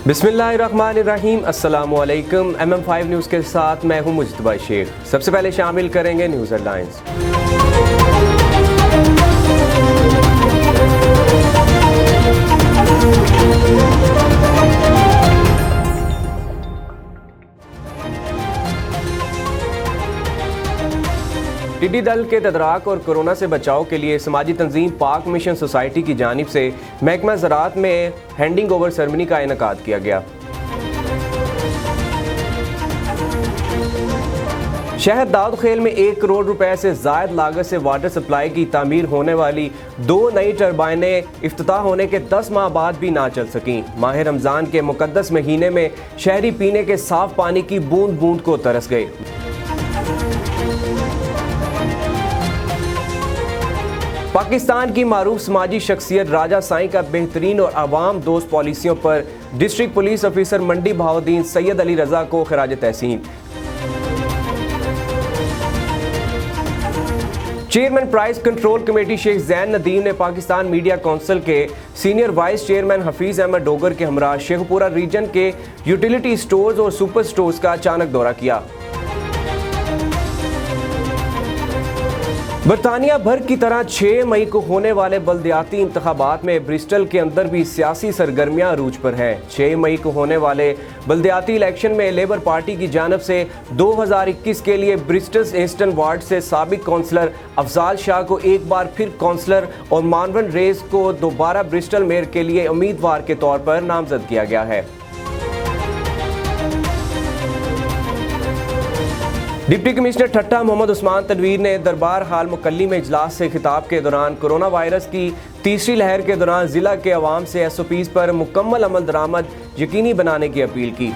बिस्मिल्लाहिर्रहमानिर्रहीम। अस्सलामु अलैकुम। MM5 न्यूज़ के साथ मैं हूं मुज्तबा शेख। सबसे पहले शामिल करेंगे न्यूज़ हेडलाइंस। टिड्डी दल के तदराक और कोरोना से बचाव के लिए समाजी तंजीम पाक मिशन सोसाइटी की जानिब से महकमा ज़राअत में हैंडिंग ओवर सेरेमनी का इनेकाद किया गया। शहर दाऊद खेल में 1 करोड़ रुपए से ज़ायद लागत से वाटर सप्लाई की तामीर होने वाली 2 नई टरबाइनें इफ्तिताह होने के 10 माह बाद भी ना चल सकीं। माह रमज़ान के मुक़द्दस महीने में शहरी पीने के साफ पानी की बूंद बूंद को तरस गए। पाकिस्तान की मारूफ समाजी शख्सियत राजा साईं का बेहतरीन और आवाम दोस्त पॉलिसियों पर district police officer Mandi Bahauddin Syed Ali Raza को खराज तहसीन। Chairman price control committee Sheikh Jain Nadeem ने पाकिस्तान मीडिया काउंसिल के senior vice chairman Hafeez Ahmed Dogar के हमरा शेखपुरा रीजन के यूटिलिटी स्टोर्स और सुपर स्टोर्स का अचानक दौरा किया। बरतानिया भर की तरह 6 मई को होने वाले बल्दियाती इंतखाबात में ब्रिस्टल के अंदर भी सियासी सरगर्मियां अरूज पर हैं। 6 मई को होने वाले बल्दियाती इलेक्शन में लेबर पार्टी की जानब से 2021 के लिए ब्रिस्टल ईस्टर्न वार्ड से साबिक कौंसलर अफजाल शाह को एक बार फिर कौंसलर और मानवन रेस को दोबारा ब्रिस्टल मेयर के लिए उम्मीदवार के तौर पर नामजद किया गया है। डिप्टी कमिश्नर ठट्टा मोहम्मद उस्मान तनवीर ने दरबार हाल मुकल्ली में इजलास से खिताब के दौरान कोरोना वायरस की तीसरी लहर के दौरान ज़िला के अवाम से SOPs पर मुकम्मल अमल दरामद यकीनी बनाने की अपील की।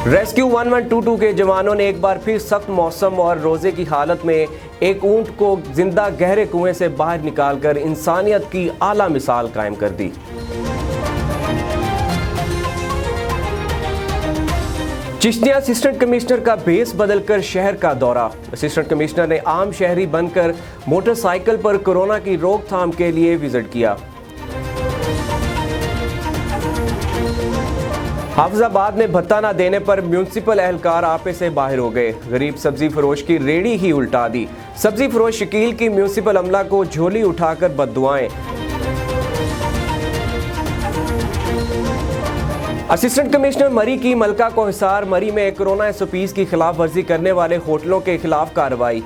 रेस्क्यू 1122 के जवानों ने एक बार फिर सख्त मौसम और रोज़े की हालत में एक ऊंट को जिंदा गहरे कुएं से बाहर निकालकर इंसानियत की आला मिसाल कायम कर दी। चिश्तिया असिस्टेंट कमिश्नर का भेस बदलकर शहर का दौरा। असिस्टेंट कमिश्नर ने आम शहरी बनकर मोटरसाइकिल पर कोरोना की रोकथाम के लिए विजिट किया। हाफिजाबाद में भत्ता न देने पर म्यूनसिपल एहलकार आपे से बाहर हो गए। गरीब सब्जी फरोश की रेड़ी ही उल्टा दी। सब्जी फरोश शकील की म्यूनसिपल अमला को झोली उठाकर बद्दुआएं। असिस्टेंट कमिश्नर मरी की मलका को हिसार। मरी में कोरोना SOPs की खिलाफ वर्जी करने वाले होटलों के खिलाफ कार्रवाई।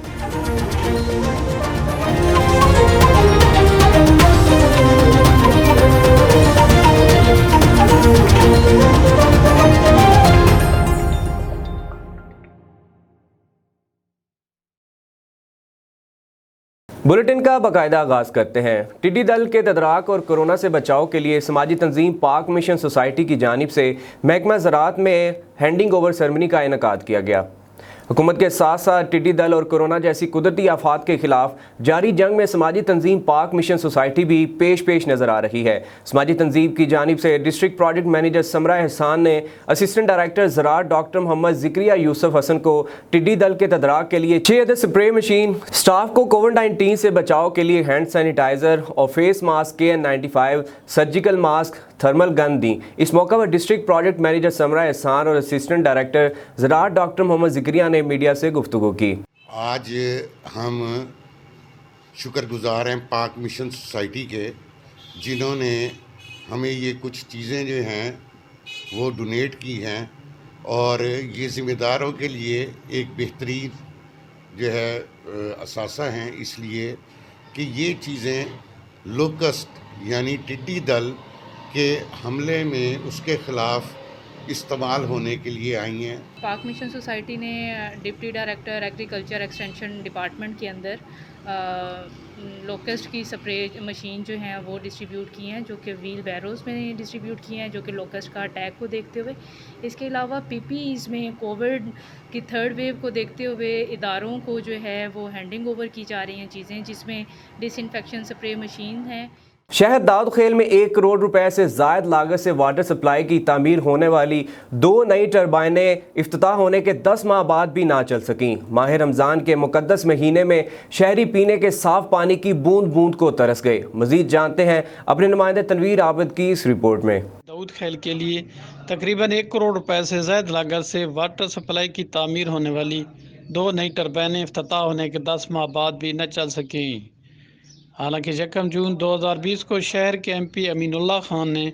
बुलेटिन का बाकायदा आगाज़ करते हैं। टिड्डी दल के तदराक और कोरोना से बचाव के लिए समाजी तंजीम पाक मिशन सोसाइटी की जानिब से महकमा ज़राअत में हैंडिंग ओवर सेरेमनी का इनेकाद किया गया। हुकूमत के साथ साथ टिड्डी दल और कोरोना जैसी कुदरती आफात के खिलाफ जारी जंग में समाजी तंजीम पाक मिशन सोसाइटी भी पेश नज़र आ रही है। समाजी तंजीम की जानिब से district project manager Samra Ehsan ने असिस्टेंट डायरेक्टर ज़राअत डॉक्टर मोहम्मद ज़िक्रिया यूसुफ हसन को टिड्डी दल के तदराक के लिए 6 अदद स्प्रे मशीन, स्टाफ को कोविड-19 से बचाव के लिए हैंड सैनिटाइज़र और face mask KN95, surgical mask, thermal gun दी। इस मौका पर district project manager Samra Ehsan और असिस्टेंट डायरेक्टर ज़राअत डॉक्टर मोहम्मद ज़िक्रिया ने मीडिया से गुफ्तगू की। आज हम शुक्रगुजार हैं पाक मिशन सोसाइटी के, जिन्होंने हमें ये कुछ चीज़ें जो हैं वो डोनेट की हैं और ये ज़िम्मेदारों के लिए एक बेहतरीन जो है असासा हैं, इसलिए कि ये चीज़ें लोकस्ट यानी टिड्डी दल के हमले में उसके ख़िलाफ़ इस्तेमाल होने के लिए आई हैं। पाक मिशन सोसाइटी ने deputy director agriculture extension department के अंदर लोकस्ट की स्प्रे मशीन जो हैं वो डिस्ट्रीब्यूट की हैं, जो कि व्हील बैरोज़ में डिस्ट्रीब्यूट की हैं, जो कि लोकस्ट का अटैक को देखते हुए। इसके अलावा PPEs में कोविड की 3rd वेव को देखते हुए इदारों को जो है वो हैंडिंग ओवर की जा रही हैं चीज़ें, जिसमें डिसइंफेक्शन स्प्रे मशीन है। शहर दाऊद खेल में 1 करोड़ रुपए से जायद लागत से वाटर सप्लाई की तामीर होने वाली 2 नई टरबाइनें इफ्तिताह होने के 10 माह बाद भी ना चल सकीं। माह रमज़ान के मुक़द्दस महीने में शहरी पीने के साफ पानी की बूंद बूंद को तरस गए। मज़ीद जानते हैं अपने नुमाइंदे तनवीर आबिद की इस रिपोर्ट में। दाऊद खेल के लिए तकरीबन 1 करोड़ रुपए से ज़ायद लागत से वाटर सप्लाई की तामीर होने वाली 2 नई टरबाइनें इफ्तिताह होने के 10 माह बाद भी न चल सकीं। हालांकि 1 जून 2020 को शहर के MP अमीनुल्लाह खान ने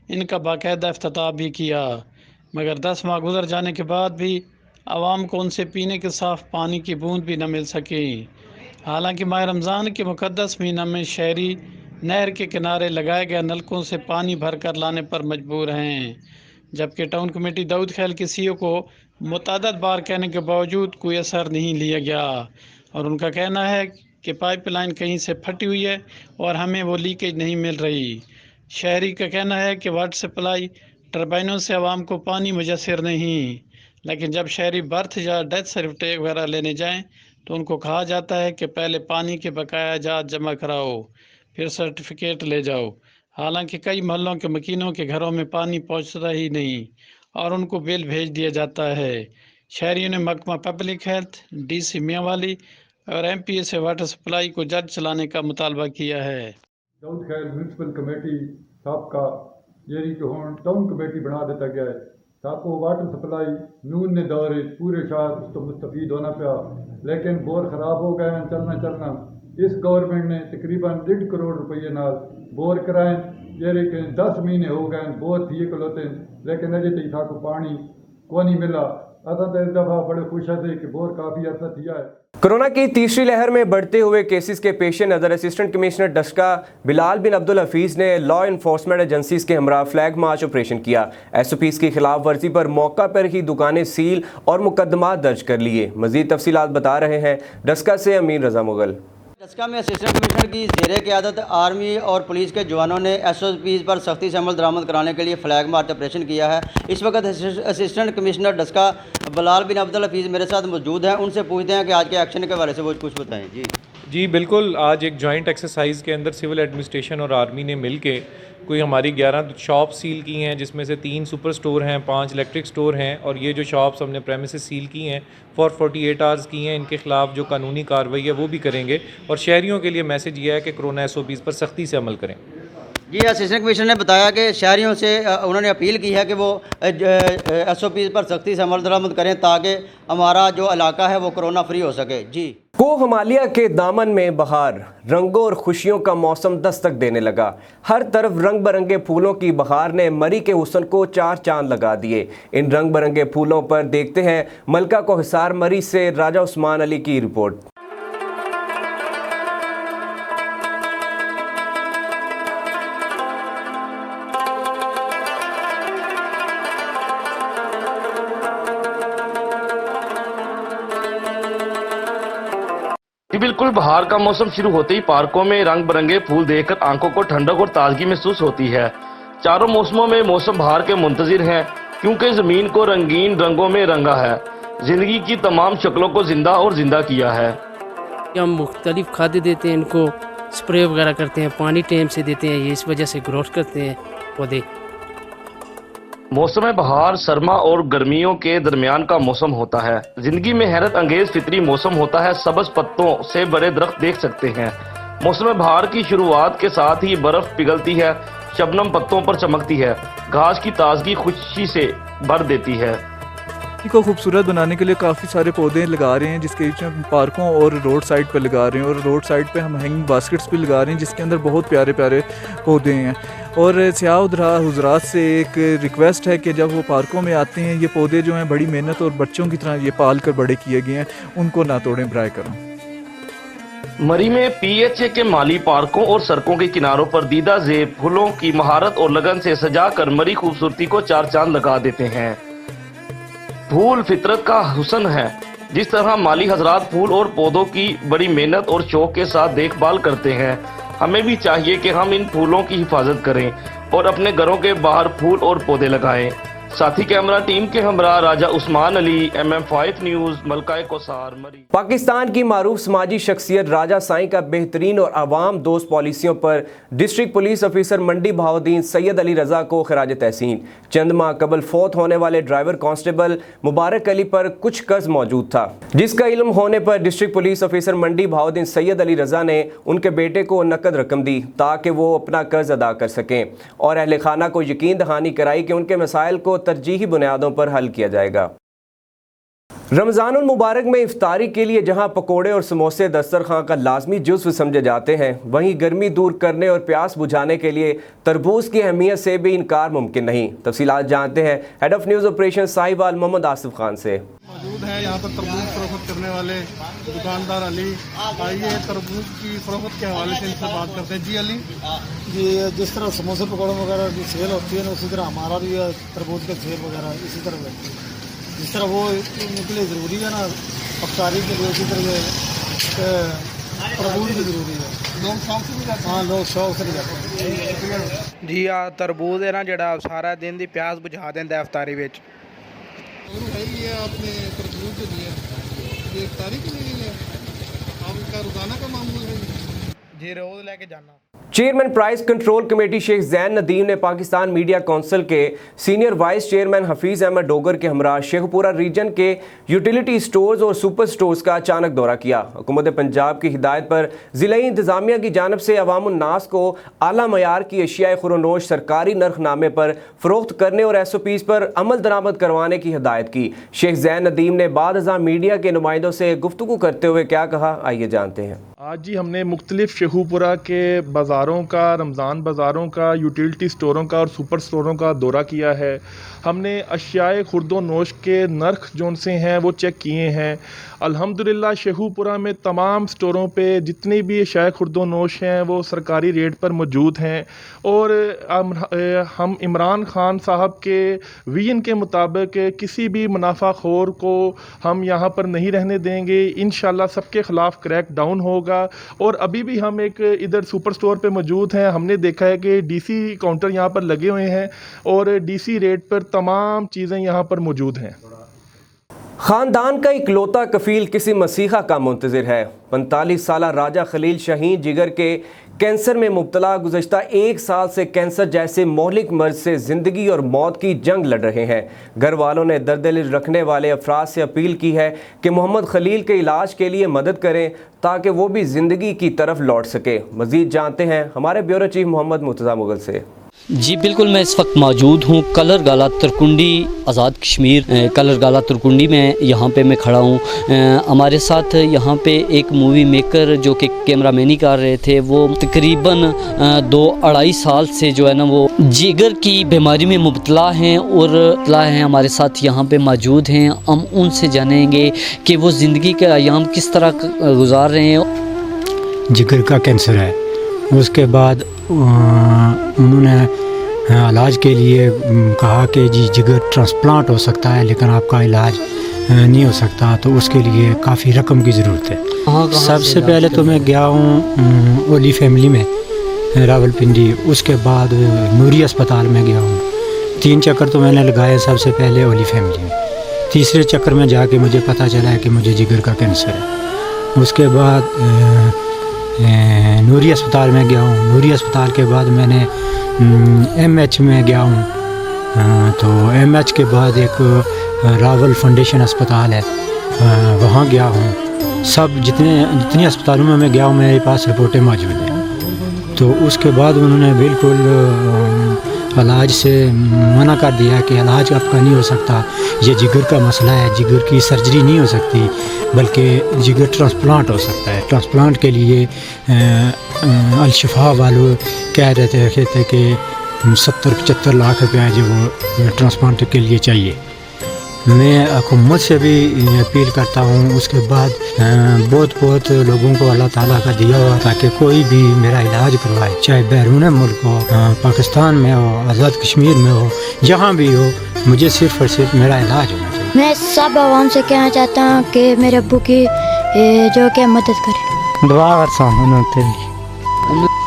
इनका बाकायदा इफ्तिताह भी किया, मगर 10 माह गुजर जाने के बाद भी आवाम को उनसे पीने के साफ़ पानी की बूंद भी न मिल सकी। हालांकि माह रमज़ान के मुक़द्दस महीना में शहरी नहर के किनारे लगाए गए नलकों से पानी भर कर लाने पर मजबूर हैं, जबकि टाउन कमेटी दाऊद खेल के CEO को मुतअद्दिद बार कहने के बावजूद कोई असर नहीं लिया गया और उनका कहना है कि पाइपलाइन कहीं से फटी हुई है और हमें वो लीकेज नहीं मिल रही। शहरी का कहना है कि वाटर सप्लाई टरबाइनों से आवाम को पानी मुयस्सर नहीं, लेकिन जब शहरी बर्थ या डेथ सर्टिफिकेट वगैरह लेने जाएं तो उनको कहा जाता है कि पहले पानी के बकाया जात जमा कराओ, फिर सर्टिफिकेट ले जाओ। हालांकि कई मोहल्लों के मकीनों के घरों में पानी पहुंचता ही नहीं और उनको बिल भेज दिया जाता है। शहरियों ने महकमा पब्लिक हेल्थ, DC मियांवाली और MPA से वाटर सप्लाई को जल्द चलाने का मुतालबा किया है। दाऊद खेल म्यूनसिपल कमेटी साहब का ये जो टाउन कमेटी बना देता गया है ताकि वाटर सप्लाई नून ने दौरे पूरे शहर उस तो मुस्तफीद होना पाया, लेकिन बोर ख़राब हो गए हैं चलना। इस गवर्नमेंट ने तकरीबन 1.5 करोड़ रुपये नाल बोर कराए, ये लेकिन 10 महीने हो गए बोर थिए खलोते, लेकिन अजे तक को पानी को नहीं मिला। असा तो इस दफ़ा बड़े खुश थे कि बोर काफ़ी अर्सा थिया है। कोरोना की तीसरी लहर में बढ़ते हुए केसेस के पेश नज़र असिस्टेंट कमिश्नर डस्का बिलाल बिन अब्दुल हफीज़ ने लॉ इन्फोर्समेंट एजेंसीज के हमरा फ्लैग मार्च ऑपरेशन किया। SOPs की खिलाफ वर्जी पर मौका पर ही दुकानें सील और मुकदमा दर्ज कर लिए। मज़ीद तफसीलात बता रहे हैं डस्का से अमीन रज़ा मुगल। डस्का में असिस्टेंट कमिश्नर की ज़ेरे क़यादत आर्मी और पुलिस के जवानों ने SOPs पर सख्ती से अमल दरामद कराने के लिए फ्लैग मार्च ऑपरेशन किया है। इस वक्त असिस्टेंट कमिश्नर डस्का बिलाल बिन अब्दुल हफीज़ मेरे साथ मौजूद हैं, उनसे पूछते हैं कि आज के एक्शन के बारे से वो कुछ बताएं। जी बिल्कुल, आज एक जॉइंट एक्सरसाइज के अंदर सिविल एडमिनिस्ट्रेशन और आर्मी ने मिल के कोई हमारी 11 शॉप सील की हैं, जिसमें से 3 सुपर स्टोर हैं, 5 इलेक्ट्रिक स्टोर हैं और ये जो शॉप्स हमने प्रेमिसेस सील की हैं फॉर 48 आवर्स की हैं, इनके ख़िलाफ़ जो कानूनी कार्रवाई है वो भी करेंगे और शहरियों के लिए मैसेज ये है कि कोरोना SOPs पर सख्ती से अमल करें। जी असिस्टेंट कमिश्नर ने बताया कि शहरियों से उन्होंने अपील की है कि वो SOPs पर सख्ती से अमल दरामद करें ताकि हमारा जो इलाका है वो कोरोना फ्री हो सके। जी कोहमालिया के दामन में बहार, रंगों और खुशियों का मौसम दस्तक देने लगा। हर तरफ रंग बरंगे फूलों की बहार ने मरी के हुस्न को 4 चांद लगा दिए। इन रंग बरंगे फूलों पर देखते हैं मलका को हिसार मरी से राजा उस्मान अली की रिपोर्ट। बिल्कुल बहार का मौसम शुरू होते ही पार्कों में रंग बिरंगे फूल देखकर आंखों को ठंडक और ताजगी महसूस होती है। चारों मौसमों में मौसम बहार के मुंतजिर हैं क्योंकि जमीन को रंगीन रंगों में रंगा है, जिंदगी की तमाम शक्लों को जिंदा और जिंदा किया है। हम मुख्तलिफ खाद्य देते हैं, इनको स्प्रे वगैरह करते हैं, पानी टाइम से देते हैं, ये इस वजह से ग्रोथ करते हैं पौधे। मौसम बहार सरमा और गर्मियों के दरमियान का मौसम होता है। जिंदगी में हैरत अंगेज फितरी मौसम होता है। सब्ज पत्तों से बड़े दरख्त देख सकते हैं। मौसम बहार की शुरुआत के साथ ही बर्फ पिघलती है, शबनम पत्तों पर चमकती है, घास की ताजगी खुशी से भर देती है। को खूबसूरत बनाने के लिए काफ़ी सारे पौधे लगा रहे हैं, जिसके बीच में पार्कों और रोड साइड पर लगा रहे हैं और रोड साइड पे हम हैंगिंग बास्केट्स भी लगा रहे हैं जिसके अंदर बहुत प्यारे प्यारे पौधे हैं। और सियाह हुज़रात से एक रिक्वेस्ट है कि जब वो पार्कों में आते हैं, ये पौधे जो हैं बड़ी मेहनत और बच्चों की तरह ये पाल कर बड़े किए गए हैं, उनको ना तोड़ें बराए करो। मरी में PHA के माली पार्कों और सड़कों के किनारों पर दीदा ज़ेब फूलों की महारत और लगन से सजा कर मरी खूबसूरती को 4 चांद लगा देते हैं। फूल फितरत का हुस्न है। जिस तरह माली हजरात फूल और पौधों की बड़ी मेहनत और शौक के साथ देखभाल करते हैं, हमें भी चाहिए कि हम इन फूलों की हिफाजत करें और अपने घरों के बाहर फूल और पौधे लगाएं। साथी कैमरा टीम के हमरा राजा उस्मान अली, MM5 न्यूज़, मलकाए कोसार, मरी। पाकिस्तान की मारूफ समाजी शख्सियत राजा साईं का बेहतरीन और आवाम दोस्त पॉलिसियों पर district police officer Mandi Bahauddin Syed Ali Raza को खराज तहसीन। चंद माह कबल फौत होने वाले ड्राइवर कांस्टेबल मुबारक अली पर कुछ कर्ज मौजूद था, जिसका इल्म होने पर district police officer Mandi Bahauddin Syed Ali Raza ने उनके बेटे को नकद रकम दी ताकि वो अपना कर्ज अदा कर सकें और अहले खाना को यकीन दहानी कराई कि उनके मसाइल को तरजीही बुनियादों पर हल किया जाएगा। रमज़ानुल मुबारक में इफ्तारी के लिए जहां पकोड़े और समोसे दस्तरखान का लाजमी जुज़्व समझे जाते हैं, वहीं गर्मी दूर करने और प्यास बुझाने के लिए तरबूज की अहमियत से भी इनकार मुमकिन नहीं। तफसीलात जानते हैं head of news operation Sahiwal Mohammad Asif Khan से। मौजूद है यहाँ पर तरबूज फरोख्त करने वाले दुकानदार अली। आइए तरबूज की फरोख्त के हवाले से इनसे बात करते हैं। जी अली जी, जिस तरह समोसे पकौड़े वगैरह की सेल होती है ना, उसी तरह हमारा भी तरबूज का सेल वगैरह इसी तरह लगती है। जिस तरह वो उनके लिए ज़रूरी है ना अफ्तारी के लिए, उसी तरह तरबूज भी ज़रूरी है। लोग शौक से भी जाते हैं। हाँ, लोग शौक से भी जाते हैं। जी हाँ, तरबूज है ना जड़ा सारा दिन की प्यास बुझा देंदा इफ्तारी विच। ये आपने तरबूज जो दिया ये इफ्तारी के लिए है, आपका रोज़ाना का मामूल है? जी रोज़ लेके जाना। Chairman price control committee Sheikh Jain Nadeem ने पाकिस्तान मीडिया काउंसिल के senior vice chairman Hafeez Ahmad Dogar के हमरा शेखपुरा रीजन के यूटिलिटी स्टोर्स और सुपर स्टोर्स का अचानक दौरा किया। हुकूमत पंजाब की हिदायत पर ज़िला इंतज़ामिया की जानब से अवामुन्नास को आला मयार की अशियाए खुरोनोश सरकारी नरखनामे पर फ़रोख्त करने और SOPs पर अमल दरामद करवाने की हिदायत की। शेख जैन नदीम ने बाद अज़ां मीडिया के नुमाइंदों से गुफ्तगू करते हुए क्या कहा, आइए जानते हैं। आज जी हमने मुख्तलिफ शेखुपुरा के बाज़ारों का, रमज़ान बाज़ारों का, यूटिलिटी स्टोरों का और सुपर स्टोरों का दौरा किया है। हमने अशियाए खुर्दो नोश के नर्ख जोन से हैं वो चेक किए हैं। अल्हम्दुलिल्लाह शेखुपुरा में तमाम स्टोरों पे जितनी भी अशियाए खुर्दो नोश हैं वो सरकारी रेट पर मौजूद हैं और हम इमरान खान साहब के विजन के मुताबिक किसी भी मुनाफाखोर को हम यहाँ पर नहीं रहने देंगे। इंशाल्लाह सबके ख़िलाफ़ क्रैक डाउन होगा। और अभी भी हम एक इधर सुपर स्टोर पे मौजूद हैं, हमने देखा है कि DC काउंटर यहाँ पर लगे हुए हैं और DC रेट पर तमाम चीज़ें यहाँ पर मौजूद हैं। ख़ानदान का इकलौता कफील किसी मसीहा का मुंतज़िर है। 45 साला राजा खलील शाहीन जिगर के कैंसर में मुब्तला गुज़श्ता 1 साल से कैंसर जैसे मौलिक मर्ज से ज़िंदगी और मौत की जंग लड़ रहे हैं। घर वालों ने दर्द-दिल रखने वाले अफराद से अपील की है कि मोहम्मद खलील के इलाज के लिए मदद करें ताकि वो भी ज़िंदगी की तरफ लौट सके। मज़ीद जानते हैं हमारे ब्यूरो चीफ मोहम्मद मुर्तज़ा मुगल से। जी बिल्कुल, मैं इस वक्त मौजूद हूँ कलर गाला तरकुंडी आज़ाद कश्मीर कलर गाला तरकुंडी में यहाँ पे मैं खड़ा हूँ। हमारे साथ यहाँ पे एक मूवी मेकर जो कि कैमरामैनी कर रहे थे, वो तकरीबन 2-2.5 साल से जो है ना वो जिगर की बीमारी में मुब्तला हैं और हमारे साथ यहाँ पे मौजूद हैं। हम उनसे जानेंगे कि वो ज़िंदगी के अयाम किस तरह गुजार रहे हैं। जिगर का कैंसर है, उसके बाद उन्होंने इलाज के लिए कहा कि जी जिगर ट्रांसप्लांट हो सकता है लेकिन आपका इलाज नहीं हो सकता, तो उसके लिए काफ़ी रकम की ज़रूरत है। सबसे पहले तो मैं गया हूँ ओली फैमिली में रावलपिंडी, उसके बाद नूरी अस्पताल में गया हूँ। 3 चक्कर तो मैंने लगाए सबसे पहले ओली फैमिली में। तीसरे चक्कर में जाके मुझे पता चला है कि मुझे जिगर का कैंसर है। उसके बाद नूरी अस्पताल में गया हूँ। नूरी अस्पताल के बाद मैंने MH में गया हूँ। तो MH के बाद एक रावल फाउंडेशन अस्पताल है, वहाँ गया हूँ। सब जितनी अस्पतालों में मैं गया हूँ मेरे पास रिपोर्टें मौजूद हैं। तो उसके बाद उन्होंने बिल्कुल इलाज से मना कर दिया कि इलाज आपका नहीं हो सकता, ये जिगर का मसला है, जिगर की सर्जरी नहीं हो सकती बल्कि जिगर ट्रांसप्लांट हो सकता है। ट्रांसप्लांट के लिए अल-शिफा वालों कह रहे थे कि 70-75 लाख रुपया जो वो ट्रांसप्लांट के लिए चाहिए। मैं हुकूमत से भी अपील करता हूँ। उसके बाद बहुत लोगों को अल्लाह ताला का दिया हुआ ताकि कोई भी मेरा इलाज करवाए, चाहे बैरून मुल्क हो, पाकिस्तान में हो, आज़ाद कश्मीर में हो, जहाँ भी हो, मुझे सिर्फ़ और सिर्फ मेरा इलाज होना चाहिए। मैं सब आवाम से कहना चाहता हूँ कि मेरे अब्बू की जो कि मदद करें। दुआ करता हूँ।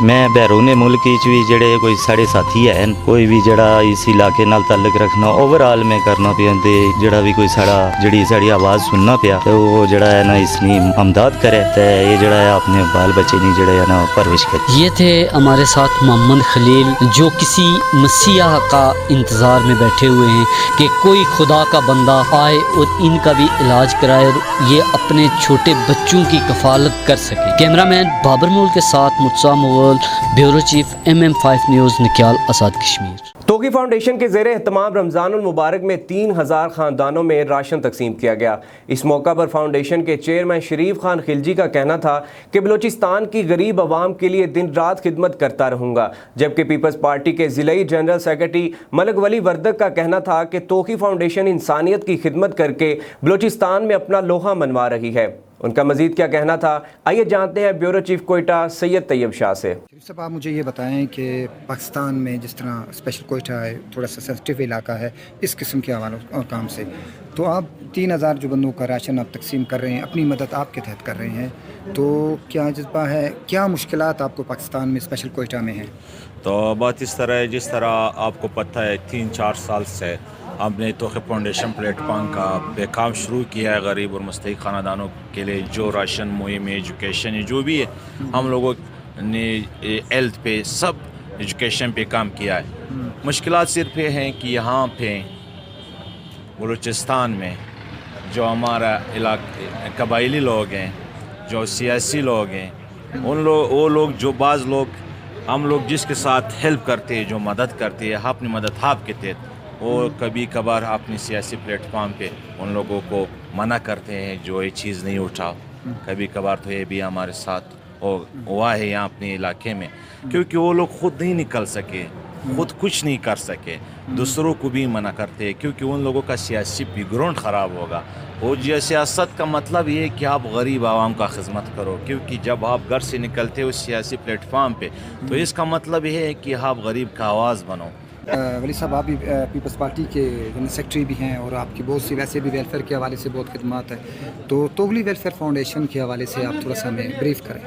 मैं बैरूने मुल्क भी जेड़े कोई साढ़े साथी है कोई भी जड़ा इस इलाके नाल ताल्लुक रखना ओवरऑल में करना पिया ते जड़ा भी कोई साड़ा जड़ी साड़ी आवाज़ सुनना पिया तो वो जड़ा है ना इसनी अमदाद करे तो ये जड़ा है अपने बाल बच्चे नहीं जड़े है ना परवरिश करे। ये थे हमारे साथ मोहम्मद खलील जो किसी मसीहा का इंतज़ार में बैठे हुए हैं कि कोई खुदा का बंदा आए और इनका भी इलाज कराए और ये अपने छोटे बच्चों की कफालत कर सके। कैमरामैन बाबर मूल के साथ मुत्सा Mughal, bureau chief MM5 news, Nikyal Azad Kashmir. तोकी फाउंडेशन के ज़ेरे एहतमाम रमज़ानुल मुबारक में 3000 ख़ानदानों में राशन तकसीम किया गया। इस मौका पर फाउंडेशन के चेयरमैन शरीफ खान खिलजी का कहना था कि बलूचिस्तान की गरीब आवाम के लिए दिन रात खिदमत करता रहूँगा, जबकि पीपल्स पार्टी के ज़िलाई जनरल सेक्रेटरी मलक वली वर्दक का कहना था कि तोकी फाउंडेशन इंसानियत की खिदमत करके बलूचिस्तान में अपना लोहा मनवा रही है। उनका मजीद क्या कहना था, आइए जानते हैं ब्यूरो चीफ कोयटा सैयद तैयब शाह से। शरीफ साहब, आप मुझे ये बताएं कि पाकिस्तान में जिस तरह स्पेशल कोयटा है, थोड़ा सा सेंसिटिव इलाका है इस किस्म के हवालों और काम से, तो आप 3000 जो बंदों का राशन आप तकसीम कर रहे हैं, अपनी मदद आपके तहत कर रहे हैं, तो क्या जज्बा है, क्या मुश्किलात आपको पाकिस्तान में स्पेशल कोयटा में हैं? तो बात इस तरह है, जिस तरह आपको पता है 3-4 साल से हमने तोखे फाउंडेशन प्लेटफॉर्म का बेकाम शुरू किया है गरीब और मुस्तहिक ख़ानदानों के लिए। जो राशन मुहिम, एजुकेशन, जो भी है हम लोगों ने हेल्थ पे सब एजुकेशन पे काम किया है। मुश्किलात सिर्फ ये हैं कि यहाँ पे बलूचिस्तान में जो हमारा कबायली लोग हैं, जो सियासी लोग हैं, वो लोग जो बाज़ लोग हम लोग जिसके साथ हेल्प करते हैं, जो मदद करते हैं, अपनी मदद आपके तहत, वो कभी कभार अपनी सियासी प्लेटफॉर्म पे उन लोगों को मना करते हैं जो ये चीज़ नहीं उठाओ। कभी कभार तो ये भी हमारे साथ हुआ है यहाँ अपने इलाके में, क्योंकि वो लोग खुद नहीं निकल सके, खुद कुछ नहीं कर सके, दूसरों को भी मना करते हैं, क्योंकि उन लोगों का सियासी बैकग्राउंड ख़राब होगा। और जो सियासत का मतलब ये है कि आप गरीब आवाम का खिदमत करो, क्योंकि जब आप घर से निकलते हो सियासी प्लेटफॉर्म पे तो इसका मतलब ये है कि आप गरीब का आवाज़ बनो। वली साहब, आप भी पीपल्स पार्टी के जनरल सेक्रेटरी भी हैं और आपकी बहुत सी वैसे भी वेलफेयर के हवाले से बहुत खिदमत है, तो तोगली वेलफेयर फाउंडेशन के हवाले से आप थोड़ा सा हमें ब्रीफ करें।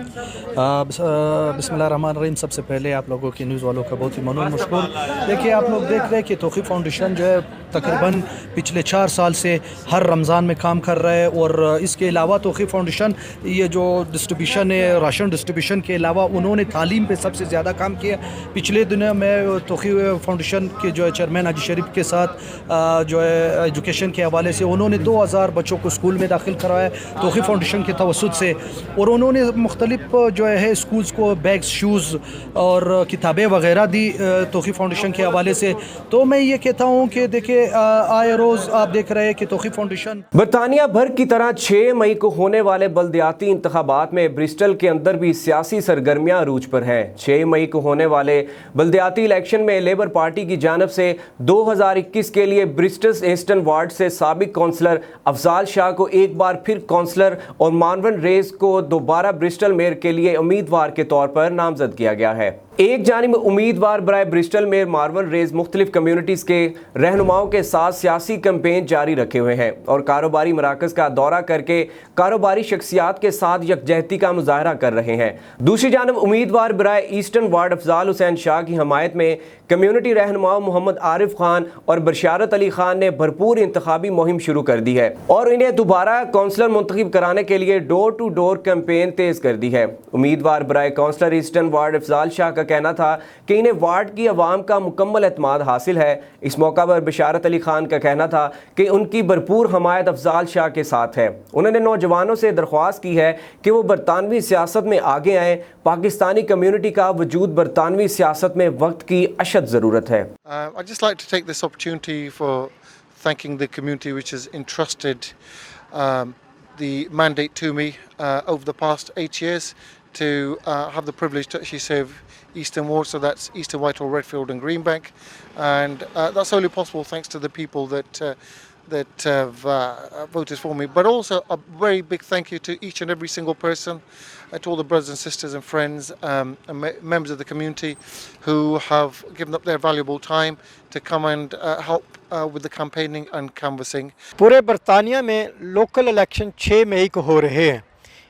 बिस्मिल्लाहिर्रहमानिर्रहीम। सबसे पहले आप लोगों की न्यूज़ वालों का बहुत ही ममनून मशकूर। देखिए, आप लोग देख रहे हैं कि तोक़ी फाउंडेशन जो है तकरीबन पिछले 4 साल से हर रमज़ान में काम कर रहा है, और इसके अलावा तोक़ी फाउंडेशन ये जो डिस्ट्रीब्यूशन है, राशन डिस्ट्रीब्यूशन के अलावा उन्होंने तालीम पे सबसे ज़्यादा काम किया। पिछले दिनों में तोक़ी फाउंडेशन के जो है चेयरमैन हाजी शरीफ के साथ जो है एजुकेशन के हवाले से उन्होंने 2000 बच्चों को स्कूल में दाखिल करवाया तोक़ी फाउंडेशन के तवस्सुत से, और उन्होंने मुख्तलिफ जो है स्कूल्स को बैग्स, शूज़ और किताबें वगैरह दी तोक़ी फाउंडेशन के हवाले से। तो मैं ये कहता हूँ कि देखिए, आए रोज़ आप देख रहे हैं कि तोक़ी फाउंडेशन बरतानिया भर की तरह 6 मई को होने वाले बल्दियाती इंतखाबात में ब्रिस्टल के अंदर भी सियासी सरगर्मियाँ अरूज पर हैं। 6 मई को होने वाले बल्दियाती इलेक्शन में लेबर पार्टी की जानिब से 2021 के लिए ब्रिस्टल ईस्टर्न वार्ड से साबिक काउंसलर अफजाल शाह को एक बार फिर काउंसलर और मार्वन रेज को दोबारा ब्रिस्टल मेयर के लिए उम्मीदवार के तौर पर नामजद किया गया है। एक जानिब उम्मीदवार बराए ब्रिस्टल मेयर मार्वन रेज मुख्तलिफ कम्यूनिटीज़ के रहनुमाओं के साथ सियासी कैंपेन जारी रखे हुए हैं और कारोबारी मराकज़ का दौरा करके कारोबारी शख्सियात के साथ यकजहती का मुजाहरा कर रहे हैं। दूसरी जानिब उम्मीदवार बराए ईस्टर्न वार्ड अफजाल हुसैन शाह की हमायत में कम्यूनिटी रहनुमाओं मोहम्मद आरिफ खान और बशारत अली खान ने भरपूर इंतखाबी मुहिम शुरू कर दी है और इन्हें दोबारा काउंसलर मुंतखब कराने के लिए डोर टू डोर कैंपेन तेज कर दी है। उम्मीदवार बराए councillor eastern ward Afzal Shah का कहना था कि इन्हें वार्ड की आवाम का मुकम्मल एतमाद हासिल है। इस मौका पर बशारत अली खान का कहना था कि उनकी भरपूर हमायत अफजाल शाह के साथ है। उन्होंने नौजवानों से दरख्वास्त की है कि वो बरतानवी सियासत में आगे आएँ। पाकिस्तानी कम्यूनिटी का वजूद बरतानवी सियासत में वक्त की अशद ज़रूरत है। I'd just like to take this opportunity for thanking the community which has entrusted the mandate to me over the past 8 years to have the privilege to actually serve Eastern Ward, so that's Eastern, Whitehall, Redfield and Greenbank, and that's only possible thanks to the people that have voted for me, but also a very big thank you to each and every single person, to all the brothers and sisters and friends and members of the community who have given up their valuable time to come and help with the campaigning and canvassing. पूरे बरतानिया में local election 6 मई को हो रहे हैं।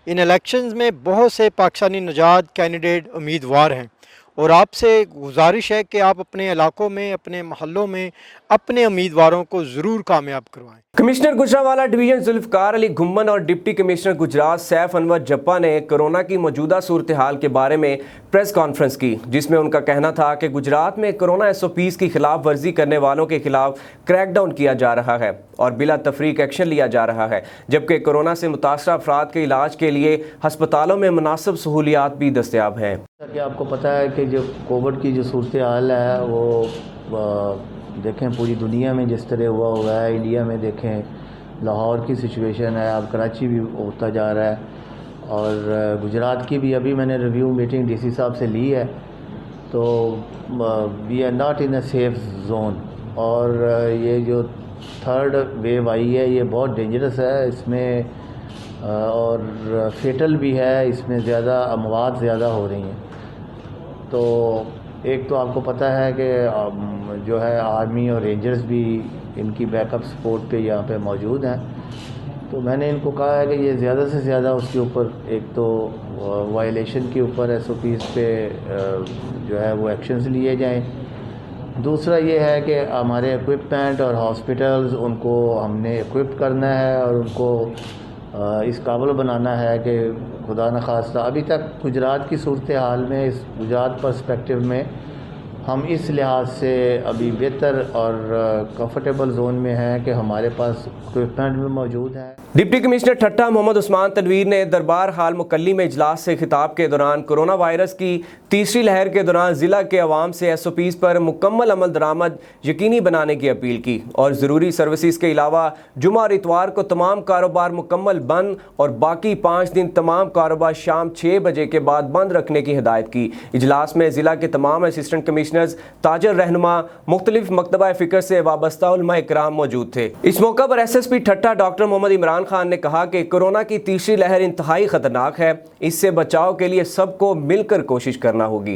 ان elections میں بہت سے پاکستانی نژاد کینڈیڈیٹ امیدوار ہیں اور آپ سے گزارش ہے کہ آپ اپنے علاقوں میں اپنے محلوں میں اپنے امیدواروں کو ضرور کامیاب کروائیں۔ کمشنر گجرانوالہ ڈویژن ذوالفقار علی گھمن اور ڈپٹی کمشنر گجرات سیف انور جپا نے کورونا کی موجودہ صورتحال کے بارے میں پریس کانفرنس کی، جس میں ان کا کہنا تھا کہ گجرات میں کورونا SOPs کی خلاف ورزی کرنے والوں کے خلاف کریک ڈاؤن کیا جا رہا ہے اور بلا تفریق ایکشن لیا جا رہا ہے، جبکہ کورونا سے متاثرہ افراد کے علاج کے لیے ہسپتالوں میں مناسب سہولیات بھی دستیاب ہیں۔ کہ آپ کو پتہ ہے کہ جو کووڈ کی جو صورتحال ہے وہ دیکھیں پوری دنیا میں جس طرح ہوا ہے، انڈیا میں دیکھیں لاہور کی سچویشن ہے، اب کراچی بھی ہوتا جا رہا ہے، اور گجرات کی بھی ابھی میں نے ریویو میٹنگ DC صاحب سے لی ہے، تو we are not in a safe zone, اور یہ جو تھرڈ ویو آئی ہے یہ بہت ڈینجرس ہے، اس میں اور فیٹل بھی ہے، اس میں زیادہ اموات زیادہ ہو رہی ہیں۔ تو ایک تو آپ کو پتہ ہے کہ جو ہے آرمی اور رینجرز بھی ان کی بیک اپ سپورٹ پہ یہاں پہ موجود ہیں، تو میں نے ان کو کہا ہے کہ یہ زیادہ سے زیادہ اس کے اوپر ایک تو وائلیشن کے اوپر SOPs پہ جو ہے وہ ایکشنز لیے جائیں، دوسرا یہ ہے کہ ہمارے ایکوپمنٹ اور ہاسپٹلز ان کو ہم نے ایکوپ کرنا ہے اور ان کو اس قابل بنانا ہے کہ خدا نخواستہ ابھی تک گجرات کی صورتحال میں اس گجرات پرسپیکٹیو میں ہم اس لحاظ سے ابھی بہتر اور کمفرٹیبل زون میں ہیں کہ ہمارے پاس اکوپمنٹ بھی موجود ہیں۔ ڈپٹی کمشنر ٹھٹہ محمد عثمان تنویر نے دربار حال مکلی میں اجلاس سے خطاب کے دوران کورونا وائرس کی تیسری لہر کے دوران ضلع کے عوام سے SOPs پر مکمل عمل درآمد یقینی بنانے کی اپیل کی اور ضروری سروسز کے علاوہ جمعہ اور اتوار کو تمام کاروبار مکمل بند اور باقی 5 دن تمام کاروبار شام 6 بجے کے بعد بند رکھنے کی ہدایت کی۔ اجلاس میں ضلع کے تمام اسسٹنٹ کمشنرز، تاجر رہنما، مختلف مکتبہ فکر سے وابستہ علماء اکرام موجود تھے۔ اس موقع پر SSP ٹھٹہ ڈاکٹر محمد عمران خان نے کہا کہ کورونا کی تیسری لہر انتہائی خطرناک ہے، اس سے بچاؤ کے لیے سب کو مل کر کوشش کرنا ہوگی۔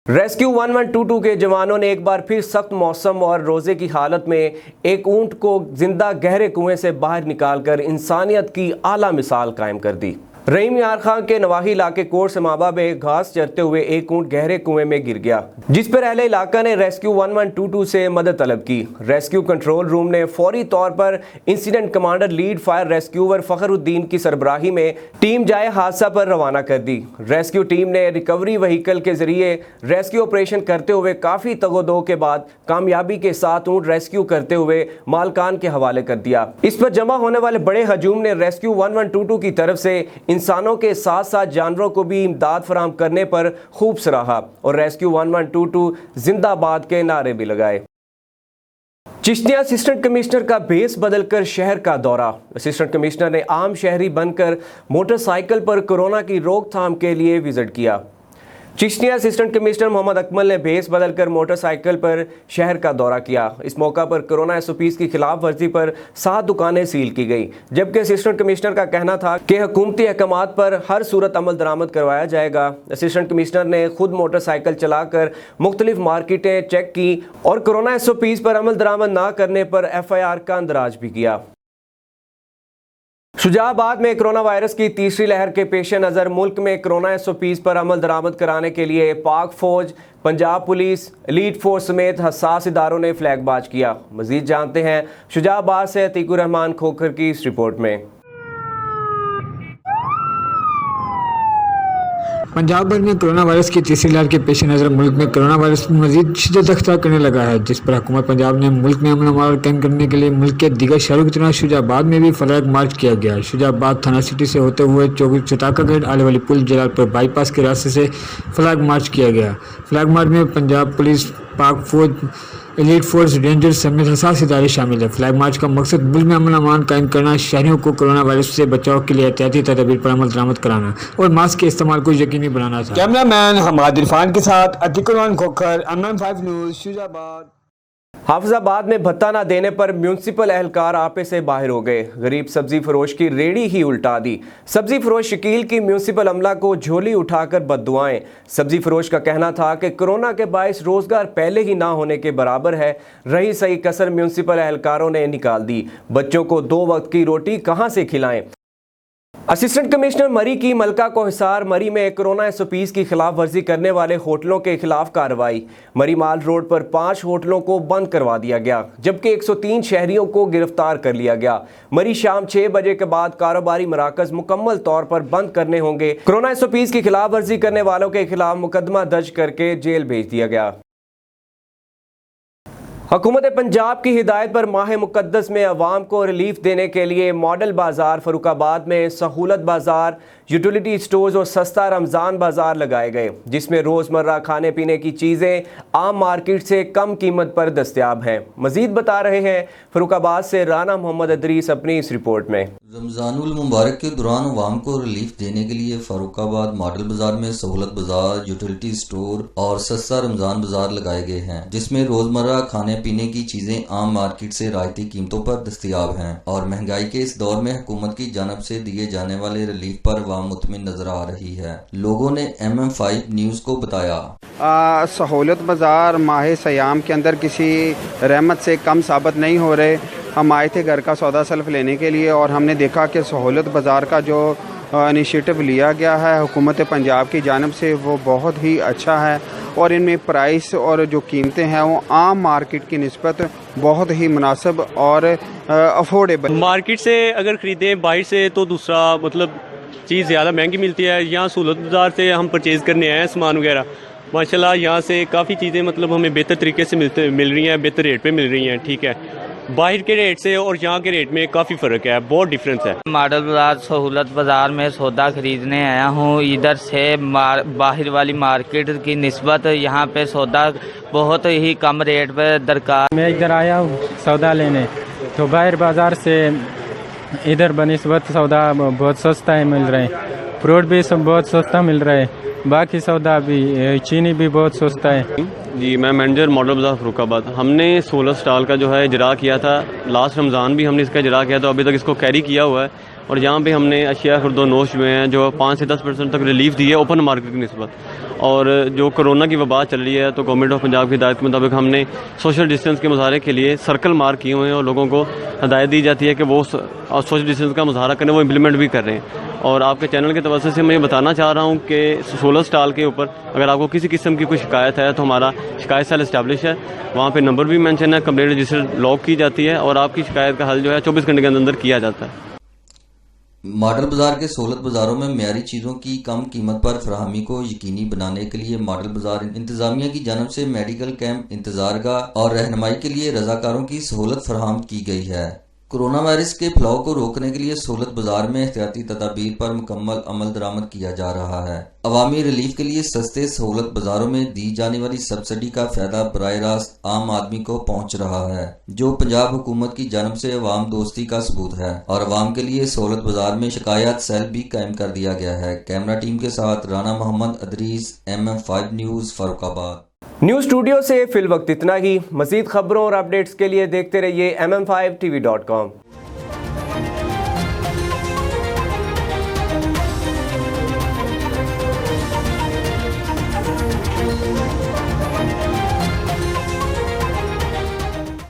ریسکیو 1122 کے جوانوں نے ایک بار پھر سخت موسم اور روزے کی حالت میں ایک اونٹ کو زندہ گہرے کنویں سے باہر نکال کر انسانیت کی اعلیٰ مثال قائم کر دی۔ رحیم یار خان کے نواحی علاقے کوٹ سمابا میں گھاس چرتے ہوئے ایک اونٹ گہرے کنویں میں گر گیا، جس پر اہل علاقہ نے ریسکیو 1122 سے مدد طلب کی۔ ریسکیو کنٹرول روم نے فوری طور پر incident commander lead fire rescuer Fakhr uddin کی سربراہی میں ٹیم جائے حادثہ پر روانہ کر دی۔ ریسکیو ٹیم نے ریکوری وہیکل کے ذریعے ریسکیو آپریشن کرتے ہوئے کافی تگ و دو کے بعد کامیابی کے ساتھ اونٹ ریسکیو کرتے ہوئے مالکان کے حوالے کر دیا۔ اس پر جمع ہونے والے بڑے ہجوم نے ریسکیو 1122 کی طرف سے انسانوں کے ساتھ ساتھ جانوروں کو بھی امداد فراہم کرنے پر خوب سراہا اور ریسکیو 1122 زندہ باد کے نعرے بھی لگائے۔ چشتیہ اسسٹنٹ کمشنر کا بھیس بدل کر شہر کا دورہ۔ اسسٹنٹ کمشنر نے عام شہری بن کر موٹر سائیکل پر کورونا کی روک تھام کے لیے وزٹ کیا۔ چشتیہ اسسٹنٹ کمشنر محمد اکمل نے بھیس بدل کر موٹر سائیکل پر شہر کا دورہ کیا۔ اس موقع پر کورونا SOPs کی خلاف ورزی پر 7 دکانیں سیل کی گئی، جبکہ اسسٹنٹ کمشنر کا کہنا تھا کہ حکومتی احکامات پر ہر صورت عمل درآمد کروایا جائے گا۔ اسسٹنٹ کمشنر نے خود موٹر سائیکل چلا کر مختلف مارکیٹیں چیک کی اور کورونا SOPs پر عمل درآمد نہ کرنے پر FIR کا اندراج بھی کیا۔ شجاع آباد میں کرونا وائرس کی تیسری لہر کے پیش نظر ملک میں کورونا SOPs پر عمل درآمد کرانے کے لیے پاک فوج، پنجاب پولیس، ایلیٹ فورس سمیت حساس اداروں نے فلیگ مارچ کیا۔ مزید جانتے ہیں شجاع آباد سے عتیق الرحمان کھوکھر کی اس رپورٹ میں۔ پنجاب بھر میں کرونا وائرس کی تیسری لہر کے پیش نظر ملک میں کرونا وائرس مزید شدت اختیار کرنے لگا ہے، جس پر حکومت پنجاب نے ملک میں امن و امان قائم کرنے کے لیے ملک کے دیگر شہروں کی طرح شجاع آباد میں بھی فلیگ مارچ کیا گیا۔ شجاع آباد تھانہ سٹی سے ہوتے ہوئے چتاکا گیٹ آنے والی پل جلال پور بائی پاس کے راستے سے فلیگ مارچ کیا گیا۔ فلیگ مارچ میں پنجاب پولیس، پاک فوج، ایلیٹ فورس، رینجرز سمیت حساس ادارے شامل ہیں۔ فلیگ مارچ کا مقصد ملک میں امن و امان قائم کرنا، شہریوں کو کورونا وائرس سے بچاؤ کے لیے احتیاطی تدابیر پر عمل درآمد کرانا اور ماسک کے استعمال کو یقینی بنانا تھا۔ کیمرہ مین حماد عرفان کے ساتھ عتیق الرحمان کھوکھر، MM5 نیوز، شجاع آباد۔ حافظ آباد میں بھتہ نہ دینے پر میونسپل اہلکار آپے سے باہر ہو گئے، غریب سبزی فروش کی ریڑھی ہی الٹا دی۔ سبزی فروش شکیل کی میونسپل عملہ کو جھولی اٹھا کر بددعائیں۔ سبزی فروش کا کہنا تھا کہ کورونا کے باعث روزگار پہلے ہی نہ ہونے کے برابر ہے، رہی صحیح کسر میونسپل اہلکاروں نے نکال دی۔ بچوں کو 2 وقت کی روٹی کہاں سے کھلائیں؟ असिस्टेंट कमिश्नर मरी की मलका को हिसार मरी में कोरोना SOPs की खिलाफ वर्जी करने वाले होटलों के खिलाफ कार्रवाई। मरी माल रोड पर 5 होटलों को बंद करवा दिया गया, जबकि 103 शहरियों को गिरफ्तार कर लिया गया। मरी शाम 6 बजे के बाद कारोबारी मराकज मुकम्मल तौर पर बंद करने होंगे। कोरोना SOPs की खिलाफ वर्जी करने वालों के खिलाफ मुकदमा दर्ज करके जेल भेज दिया गया। हुकूमत पंजाब की हिदायत पर माह मुक़द्दस में अवाम को रिलीफ देने के लिए मॉडल बाज़ार फरुखाबाद में सहूलत बाज़ार, यूटिलिटी स्टोर्स और सस्ता रमज़ान बाज़ार लगाए गए, जिसमें रोज़मर्रा खाने पीने की चीज़ें आम मार्केट से कम कीमत पर दस्तयाब हैं। मज़ीद बता रहे हैं फरुखाबाद से राना मोहम्मद अदरीस अपनी इस रिपोर्ट में। रमज़ानुल मुबारक के दौरान अवाम को रिलीफ देने के लिए फरुखाबाद मॉडल बाज़ार में सहूलत बाज़ार, यूटिलिटी स्टोर और सस्ता रमज़ान बाज़ार लगाए गए हैं, जिसमें रोज़मर्रा खाने पीने की चीजें आम मार्केट से रायती कीमतों पर दस्तयाब हैं और महंगाई के इस दौर में हुकूमत की जानब से दिए जाने वाले रिलीफ पर अवाम मुतमिन नजर आ रही है। लोगों ने MM5 न्यूज को बताया, सहूलत बाजार माह सयाम के अंदर किसी रहमत से कम साबित नहीं हो रहे। हम आए थे घर का सौदा सल्फ लेने के लिए और हमने देखा कि सहूलत बाजार का जो इनिशिएटिव लिया गया है हुकूमत पंजाब की जानब से वो बहुत ही अच्छा है और इनमें प्राइस और जो कीमतें हैं वो आम मार्केट की निस्बत बहुत ही मुनासिब और अफोर्डेबल। मार्केट से अगर ख़रीदें बाहर से तो दूसरा मतलब चीज़ ज़्यादा महंगी मिलती है। यहाँ सहूलत बाज़ार से हम परचेज़ करने आए हैं सामान वगैरह, माशाल्लाह यहाँ से काफ़ी चीज़ें मतलब हमें बेहतर तरीके से मिल रही हैं, बेहतर रेट पे मिल रही हैं। ठीक है, बाहर के रेट से और यहाँ के रेट में काफ़ी फ़र्क है, बहुत डिफरेंस है। मॉडल बाज़ार सहूलत बाज़ार में सौदा खरीदने आया हूँ। इधर से बाहर वाली मार्केट की निस्बत यहाँ पे सौदा बहुत ही कम रेट पे दरकार। मैं इधर आया हूँ सौदा लेने, तो बाहर बाज़ार से इधर बनिस्बत सौदा बहुत सस्ता मिल रहा है, फ्रूट भी सब बहुत सस्ता मिल रहा है, बाकी सौदा भी चीनी भी बहुत सस्ता है। जी, मैं मैनेजर मॉडल बाज़ार फरुखाबाद। हमने 16 स्टॉल का जो है इजरा किया था, लास्ट रमज़ान भी हमने इसका इजरा किया था, अभी तक इसको कैरी किया हुआ है और यहाँ पे हमने अशिया खुर्दो नोश में हैं जो 5 से 10% तक रिलीफ दी है ओपन मार्केट की निस्बत। और जो कोरोना की वबा चल रही है तो गवर्नमेंट ऑफ पंजाब की हिदायत के मुताबिक हमने सोशल डिस्टेंस के मुजाहरे के लिए सर्कल मार्क किए हुए हैं और लोगों को हिदायत दी जाती है कि वो सोशल डिस्टेंस का मुजाहरा करें, वो इम्प्लीमेंट भी कर रहे हैं। और आपके चैनल के तवज्जो से मैं ये बताना चाह रहा हूँ कि 16 स्टॉल के ऊपर अगर आपको किसी किस्म की कोई शिकायत है तो हमारा शिकायत सेल इस्टेब्लिश है, वहाँ पे नंबर भी मेंशन है, कंप्लेंट रजिस्टर लॉक की जाती है और आपकी शिकायत का हल जो है 24 घंटे के अंदर किया जाता है। मॉडल बाजार के सहूलत बाजारों में मियारी चीज़ों की कम कीमत पर फराहमी को यकीनी बनाने के लिए मॉडल बाजार इंतजामिया की जानब से मेडिकल कैंप, इंतजारगाह और रहनुमाई के लिए रजाकारों की सहूलत फराहम की गई है। कोरोना वायरस के फैलाव को रोकने के लिए सहूलत बाजार में एहतियाती तदाबीर पर मुकम्मल अमल दरामद किया जा रहा है। अवामी रिलीफ के लिए सस्ते सहूलत बाजारों में दी जाने वाली सब्सिडी का फायदा बराह रास्त आम आदमी को पहुंच रहा है, जो पंजाब हुकूमत की जानब से अवाम दोस्ती का सबूत है। और अवाम के लिए सहूलत बाजार में शिकायत सेल भी कायम कर दिया गया है। कैमरा टीम के साथ Rana Mohammad Idrees, MM5 news Farrukhabad. News studio से फिल वक्त इतना ही। मज़ीद खबरों और अपडेट्स के लिए देखते रहिए MM5TV.com।